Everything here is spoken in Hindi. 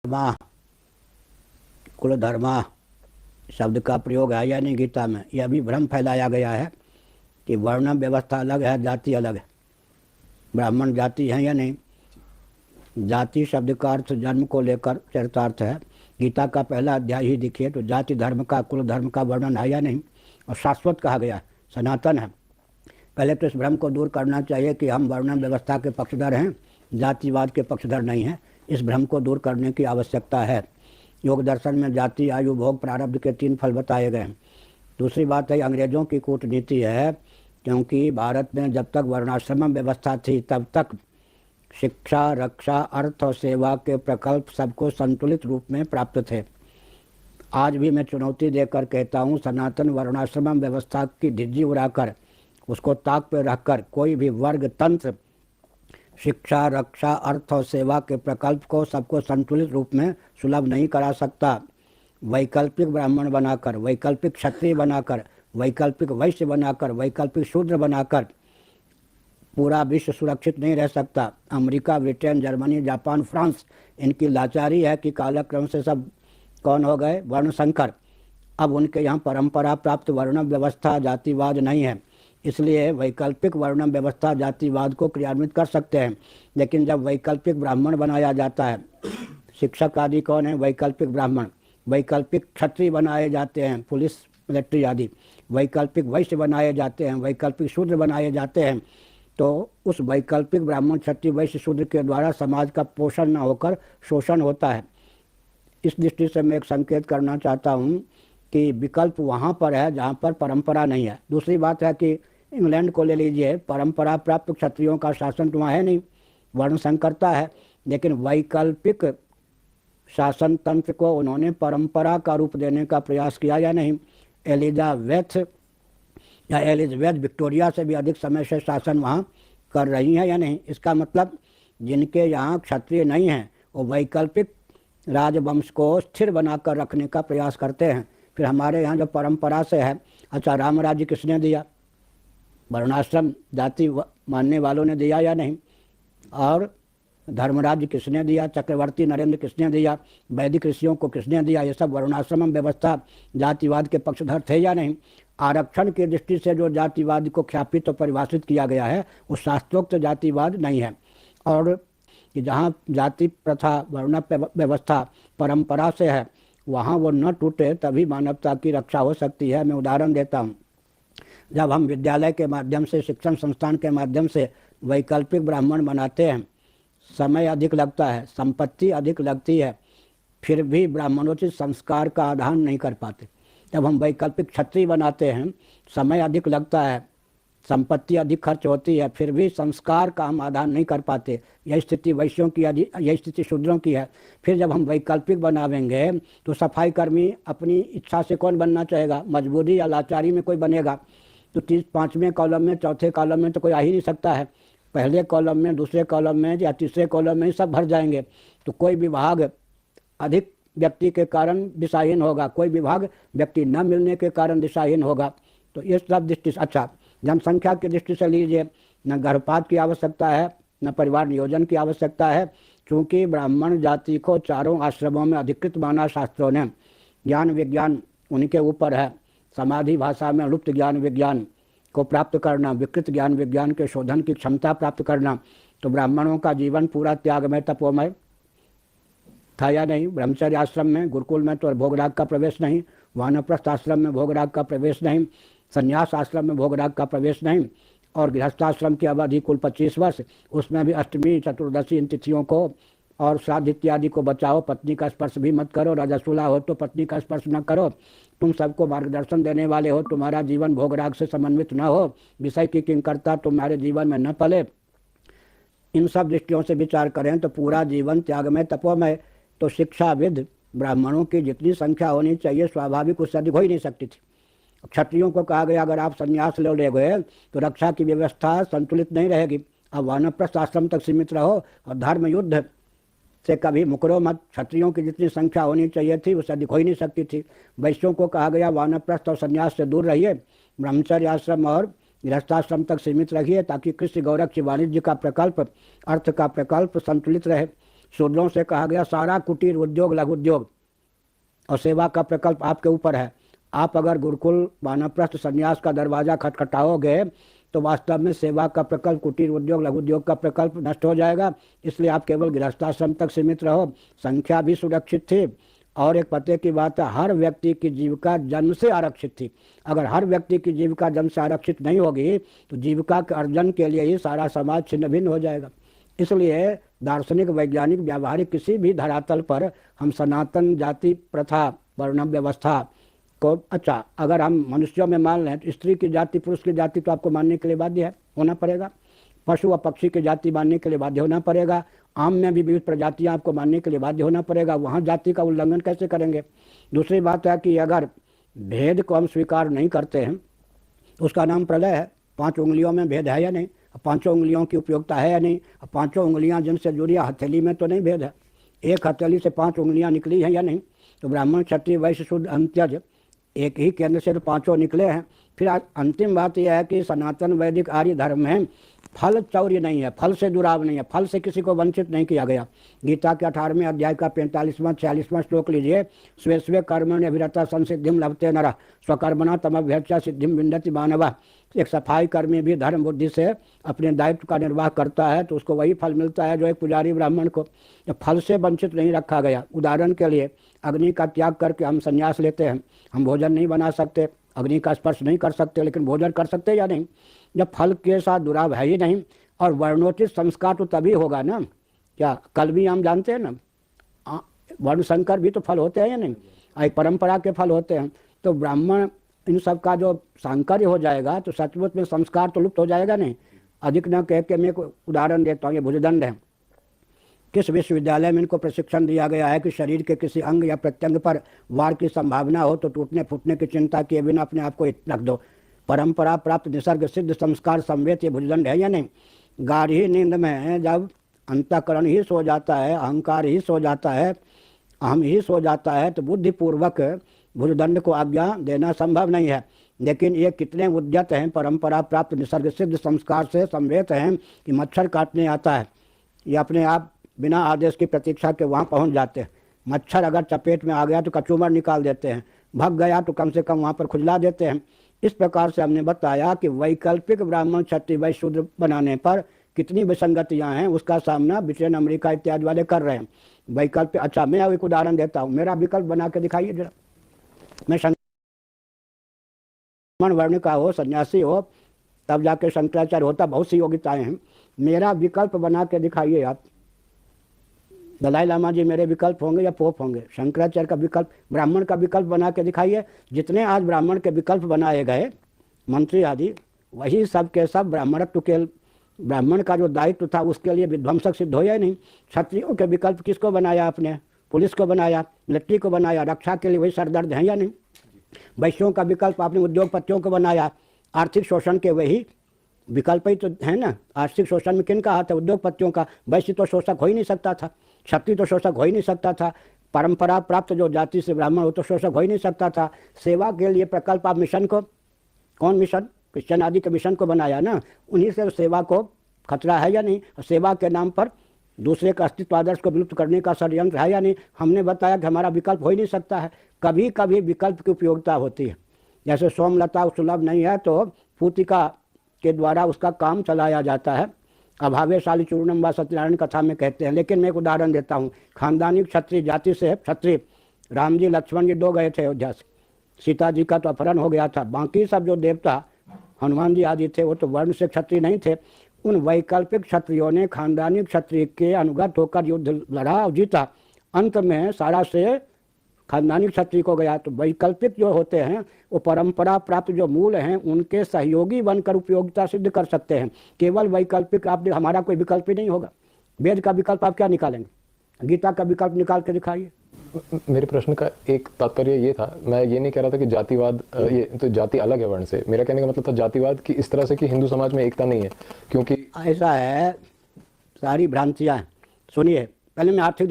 धर्मा कुल धर्मा शब्द का प्रयोग है या नहीं गीता में? यह भी भ्रम फैलाया गया है कि वर्ण व्यवस्था अलग है, जाति अलग है। ब्राह्मण जाति है या नहीं? जाति शब्द का अर्थ जन्म को लेकर चरितार्थ है। गीता का पहला अध्याय ही देखिए तो जाति धर्म का, कुल धर्म का वर्णन है या नहीं? और शाश्वत कहा गया, सनातन है। पहले तो इस भ्रम को दूर करना चाहिए कि हम वर्ण व्यवस्था के पक्षधर हैं, जातिवाद के पक्षधर नहीं हैं। इस भ्रम को दूर करने की आवश्यकता है। योग दर्शन में जाति, आयु, भोग, प्रारब्ध के 3 फल बताए गए हैं। दूसरी बात है अंग्रेजों की कूटनीति है, क्योंकि भारत में जब तक वर्णाश्रम व्यवस्था थी तब तक शिक्षा, रक्षा, अर्थ और सेवा के प्रकल्प सबको संतुलित रूप में प्राप्त थे। आज भी मैं चुनौती देकर कहता हूँ, सनातन वर्णाश्रम व्यवस्था की ढिज्जी उड़ाकर, उसको ताक पर रखकर कोई भी वर्ग तंत्र शिक्षा, रक्षा, अर्थ और सेवा के प्रकल्प को सबको संतुलित रूप में सुलभ नहीं करा सकता। वैकल्पिक ब्राह्मण बनाकर, वैकल्पिक क्षत्रिय बनाकर, वैकल्पिक वैश्य बनाकर, वैकल्पिक शूद्र बनाकर पूरा विश्व सुरक्षित नहीं रह सकता। America, Britain, Germany, Japan, France, इनकी लाचारी है कि कालक्रम से सब कौन हो गए? वर्ण संकर। अब उनके यहाँ परंपरा प्राप्त वर्ण व्यवस्था, जातिवाद नहीं है। इसलिए वैकल्पिक वर्ण व्यवस्था, जातिवाद को क्रियान्वित कर सकते हैं। लेकिन जब वैकल्पिक ब्राह्मण बनाया जाता है, शिक्षक आदि कौन है? वैकल्पिक ब्राह्मण। वैकल्पिक क्षत्रिय बनाए जाते हैं, पुलिस, मिलिट्री आदि। वैकल्पिक वैश्य बनाए जाते हैं, वैकल्पिक शूद्र बनाए जाते हैं। तो उस वैकल्पिक ब्राह्मण, क्षत्रिय, वैश्य, शूद्र के द्वारा समाज का पोषण न होकर शोषण होता है। इस दृष्टि से मैं एक संकेत करना चाहता हूँ कि विकल्प वहाँ पर है जहाँ पर परंपरा नहीं है। दूसरी बात है कि इंग्लैंड को ले लीजिए, परंपरा प्राप्त क्षत्रियों का शासन तो वहाँ है नहीं, वर्ण संकरता है। लेकिन वैकल्पिक शासन तंत्र को उन्होंने परंपरा का रूप देने का प्रयास किया या नहीं? एलिजाबेथ विक्टोरिया से भी अधिक समय से शासन वहाँ कर रही हैं या नहीं? इसका मतलब जिनके यहाँ क्षत्रिय नहीं हैं वो वैकल्पिक राजवंश को स्थिर बनाकर रखने का प्रयास करते हैं। फिर हमारे यहाँ जो परंपरा से है, अच्छा राम राज्य किसने दिया? वर्णाश्रम जाति मानने वालों ने दिया या नहीं? और धर्मराज्य किसने दिया? चक्रवर्ती नरेंद्र किसने दिया? वैदिक ऋषियों को किसने दिया? ये सब वर्णाश्रम व्यवस्था, जातिवाद के पक्षधर थे या नहीं? आरक्षण की दृष्टि से जो जातिवाद को ख्यापित तो परिभाषित किया गया है वो शास्त्रोक्त जातिवाद नहीं है। और कि जहाँ जाति प्रथा, वर्ण व्यवस्था परंपरा से है वहाँ वो न टूटे, तभी मानवता की रक्षा हो सकती है। मैं उदाहरण देता हूँ, जब हम विद्यालय के माध्यम से, शिक्षण संस्थान के माध्यम से वैकल्पिक ब्राह्मण बनाते हैं, समय अधिक लगता है, संपत्ति अधिक लगती है, फिर भी ब्राह्मणोचित संस्कार का आधान नहीं कर पाते। जब हम वैकल्पिक क्षत्रिय बनाते हैं, समय अधिक लगता है, संपत्ति अधिक खर्च होती है, फिर भी संस्कार का हम आधान नहीं कर पाते। यही स्थिति वैश्यों की, यही स्थिति शूद्रों की है। फिर जब हम वैकल्पिक बनावेंगे तो सफाई कर्मी अपनी इच्छा से कौन बनना चाहेगा? मजबूरी या लाचारी में कोई बनेगा। तो 5वें कॉलम में, चौथे कॉलम में तो कोई आ ही नहीं सकता है। पहले कॉलम में, दूसरे कॉलम में या तीसरे कॉलम में सब भर जाएंगे। तो कोई विभाग अधिक व्यक्ति के कारण दिशाहीन होगा, कोई विभाग व्यक्ति न मिलने के कारण दिशाहीन होगा। तो ये सब दृष्टि से, अच्छा जनसंख्या की दृष्टि से लीजिए, न गर्भपात की आवश्यकता है, न परिवार नियोजन की आवश्यकता है, क्योंकि ब्राह्मण जाति को चारों आश्रमों में अधिकृत माना शास्त्रों ने। ज्ञान विज्ञान उनके ऊपर है। समाधि भाषा में लुप्त ज्ञान विज्ञान को प्राप्त करना, विकृत ज्ञान विज्ञान के शोधन की क्षमता प्राप्त करना। तो ब्राह्मणों का जीवन पूरा त्यागमय, तपोमय था या नहीं? ब्रह्मचर्य आश्रम में, गुरुकुल में तो भोगराग का प्रवेश नहीं, वानप्रस्थ आश्रम में भोगराग का प्रवेश नहीं, संन्यास आश्रम में भोगराग का प्रवेश नहीं, और गृहस्थाश्रम की अवधि कुल 25 वर्ष, उसमें भी अष्टमी, चतुर्दशी इन तिथियों को और श्राद्ध इत्यादि को बचाओ। पत्नी का स्पर्श भी मत करो, रजस्वला हो तो पत्नी का स्पर्श न करो। तुम सबको मार्गदर्शन देने वाले हो, तुम्हारा जीवन भोगराग से समन्वित न हो, विषय की किंकरता तुम्हारे जीवन में न पले। इन सब दृष्टियों से विचार करें तो पूरा जीवन त्यागमय, तपोमय। तो शिक्षाविद ब्राह्मणों की जितनी संख्या होनी चाहिए स्वाभाविक उससे अधिक हो ही नहीं सकती थी। क्षत्रियों को कहा गया अगर आप संन्यास ले गए तो रक्षा की व्यवस्था संतुलित नहीं रहेगी, अब वानप्रस्थ आश्रम तक सीमित रहो और धर्म युद्ध से कभी मुकरो मत। क्षत्रियों की जितनी संख्या होनी चाहिए थी उससे अधिक हो ही नहीं सकती थी। वैश्यों को कहा गया वानप्रस्थ और संन्यास से दूर रहिए, ब्रह्मचर्य आश्रम और गृहस्थाश्रम तक सीमित रहिए ताकि कृषि, गौरक्ष, वाणिज्य का प्रकल्प, अर्थ का प्रकल्प संतुलित रहे। शूद्रों से कहा गया सारा कुटीर उद्योग, लघु उद्योग और सेवा का प्रकल्प आपके ऊपर है। आप अगर गुरुकुल वानप्रस्थ संन्यास का दरवाजा खटखटाओगे तो वास्तव में सेवा का प्रकल्प, कुटीर उद्योग, लघु उद्योग का प्रकल्प नष्ट हो जाएगा। इसलिए आप केवल गृहस्थाश्रम तक सीमित रहो। संख्या भी सुरक्षित थी और एक पते की बात है, हर व्यक्ति की जीविका जन्म से आरक्षित थी। अगर हर व्यक्ति की जीविका जन्म से आरक्षित नहीं होगी तो जीविका के अर्जन के लिए ही सारा समाज छिन्न भिन्न हो जाएगा। इसलिए दार्शनिक, वैज्ञानिक, व्यावहारिक किसी भी धरातल पर हम सनातन जाति प्रथा, वर्णम व्यवस्था को, अच्छा अगर हम मनुष्यों में मान लें तो स्त्री की जाति, पुरुष की जाति तो आपको मानने के लिए बाध्य है, होना पड़ेगा। पशु व पक्षी की जाति मानने के लिए बाध्य होना पड़ेगा। आम में भी विविध प्रजातियां आपको मानने के लिए बाध्य होना पड़ेगा। वहाँ जाति का उल्लंघन कैसे करेंगे? दूसरी बात है कि अगर भेद को हम स्वीकार नहीं करते हैं तो उसका नाम प्रलय है। 5 उंगलियों में भेद है या नहीं? 5 उंगलियों की उपयोगिता है या नहीं? 5 उंगलियां जिनसे जुड़ी, हथेली में तो नहीं भेद है। एक हथेली से 5 उंगलियां निकली हैं या नहीं? तो ब्राह्मण, क्षत्रिय, वैश्य, शूद्र, अंत्यज, एक ही केंद्र से तो 5 निकले हैं। फिर अंतिम बात यह है कि सनातन वैदिक आर्य धर्म में फल चौर्य नहीं है, फल से दुराव नहीं है, फल से किसी को वंचित नहीं किया गया। गीता के 18वें अध्याय का 45वां 46वां श्लोक लीजिए, स्वे स्वे कर्मण्य अभिरता संसिद्धिम लभते नरः स्वकर्मणा तमभ्यर्च्य सिद्धिम विन्दति मानवः। एक सफाई कर्मी भी धर्म बुद्धि से अपने दायित्व का निर्वाह करता है तो उसको वही फल मिलता है जो एक पुजारी ब्राह्मण को। फल से वंचित नहीं रखा गया। उदाहरण के लिए अग्नि का त्याग करके हम संन्यास लेते हैं। हम भोजन नहीं बना सकते, अग्नि का स्पर्श नहीं कर सकते, लेकिन भोजन कर सकते या नहीं? जब फल के साथ दुराव है ही नहीं। और वर्णोचित संस्कार तो तभी होगा ना, क्या कल भी हम जानते हैं ना, वर्ण संकर भी तो फल होते हैं या नहीं? आई परंपरा के फल होते हैं। तो ब्राह्मण इन सब का जो सांकर्य हो जाएगा तो सचमुच में संस्कार तो लुप्त हो जाएगा नहीं। अधिक न कह के मैं एक उदाहरण देता हूँ। ये भुजदंड है। किस विश्वविद्यालय में इनको प्रशिक्षण दिया गया है कि शरीर के किसी अंग या प्रत्यंग पर वार की संभावना हो तो टूटने फूटने की चिंता किए बिना अपने आप को रख दो। परंपरा प्राप्त निसर्ग सिद्ध संस्कार संवेद ये भुजदंड है या नहीं? गाढ़ी नींद में जब अंतःकरण ही सो जाता है, अहंकार ही सो जाता है, अहम ही सो जाता है तो बुद्धिपूर्वक भुजदंड को आज्ञा देना संभव नहीं है। लेकिन ये कितने उद्यत हैं, परंपरा प्राप्त निसर्ग सिद्ध संस्कार से संवेद हैं कि मच्छर काटने आता है, ये अपने आप बिना आदेश की प्रतीक्षा के वहाँ पहुँच जाते हैं। मच्छर अगर चपेट में आ गया तो कचूमर निकाल देते हैं, भग गया तो कम से कम वहाँ पर खुजला देते हैं। इस प्रकार से हमने बताया कि वैकल्पिक ब्राह्मण, क्षत्रिय, वैश्य, शूद्र बनाने पर कितनी विसंगतियाँ हैं, उसका सामना ब्रिटेन, अमेरिका इत्यादि वाले कर रहे हैं। वैकल्पिक, अच्छा मैं एक उदाहरण देता हूँ, मेरा विकल्प बना के दिखाइए जरा। मैं ब्राह्मण वर्ण का हो, सन्यासी हो, तब जाके शंकराचार्य होता, बहुत सी योग्यताएं हैं। मेरा विकल्प बना के दिखाइए आप। दलाई लामा जी मेरे विकल्प होंगे या पोप होंगे? शंकराचार्य का विकल्प, ब्राह्मण का विकल्प बना के दिखाइए। जितने आज ब्राह्मण के विकल्प बनाए गए, मंत्री आदि, वही सब के सब ब्राह्मणत्व के, ब्राह्मण का जो दायित्व था उसके लिए विध्वंसक सिद्ध हो या नहीं? क्षत्रियों के विकल्प किसको बनाया आपने? पुलिस को बनाया, मिलिट्री को बनाया, रक्षा के लिए वही सरदर्द है या नहीं? वैश्यों का विकल्प आपने उद्योगपतियों को बनाया, आर्थिक शोषण के वही विकल्प ही तो है ना। आर्थिक शोषण में किन का हाथ है? उद्योगपतियों का। वैश्य तो शोषक हो ही नहीं सकता था, क्षत्रिय तो शोषक हो ही नहीं सकता था, परंपरा प्राप्त जो जाति से ब्राह्मण हो तो शोषक हो ही नहीं सकता था। सेवा के लिए प्रकल्प आप मिशन को, कौन मिशन? क्रिश्चियन आदि के मिशन को बनाया ना, उन्हीं से सेवा को खतरा है या नहीं? सेवा के नाम पर दूसरे का अस्तित्व आदर्श को विलुप्त करने का षड्यंत्र है या नहीं? हमने बताया कि हमारा विकल्प हो ही नहीं सकता है। कभी कभी विकल्प की उपयोगिता होती है। जैसे सोमलता सुलभ नहीं है तो पूतिका के द्वारा उसका काम चलाया जाता है। अभावेशाली चूर्णम व सत्यनारायण कथा में कहते हैं। लेकिन मैं एक उदाहरण देता हूँ। खानदानी क्षत्रिय जाति से क्षत्रिय राम जी, लक्ष्मण जी 2 गए थे अयोध्या से। सीता जी का तो अपहरण हो गया था। बाकी सब जो देवता हनुमान जी आदि थे वो तो वर्ण से क्षत्रिय नहीं थे। उन वैकल्पिक क्षत्रियों ने खानदानी क्षत्रिय के अनुगत होकर युद्ध लड़ा और जीता। अंत में सारा से खानदानी क्षत्रिय को गया। तो वैकल्पिक जो होते हैं वो परंपरा प्राप्त जो मूल हैं उनके सहयोगी बनकर उपयोगिता सिद्ध कर सकते हैं। केवल वैकल्पिक आप, हमारा कोई विकल्प ही नहीं होगा। वेद का विकल्प आप क्या निकालेंगे? गीता का विकल्प निकाल के दिखाइए। मेरे प्रश्न का एक तात्पर्य ये था, मैं ये नहीं कह रहा था कि जातिवाद, ये तो जाति अलग है वर्ण से। मेरा कहने का मतलब था जातिवाद की इस तरह से कि हिंदू समाज में एकता नहीं है, क्योंकि ऐसा है, सारी भ्रांतियाँ। सुनिए, पहले मैं आर्थिक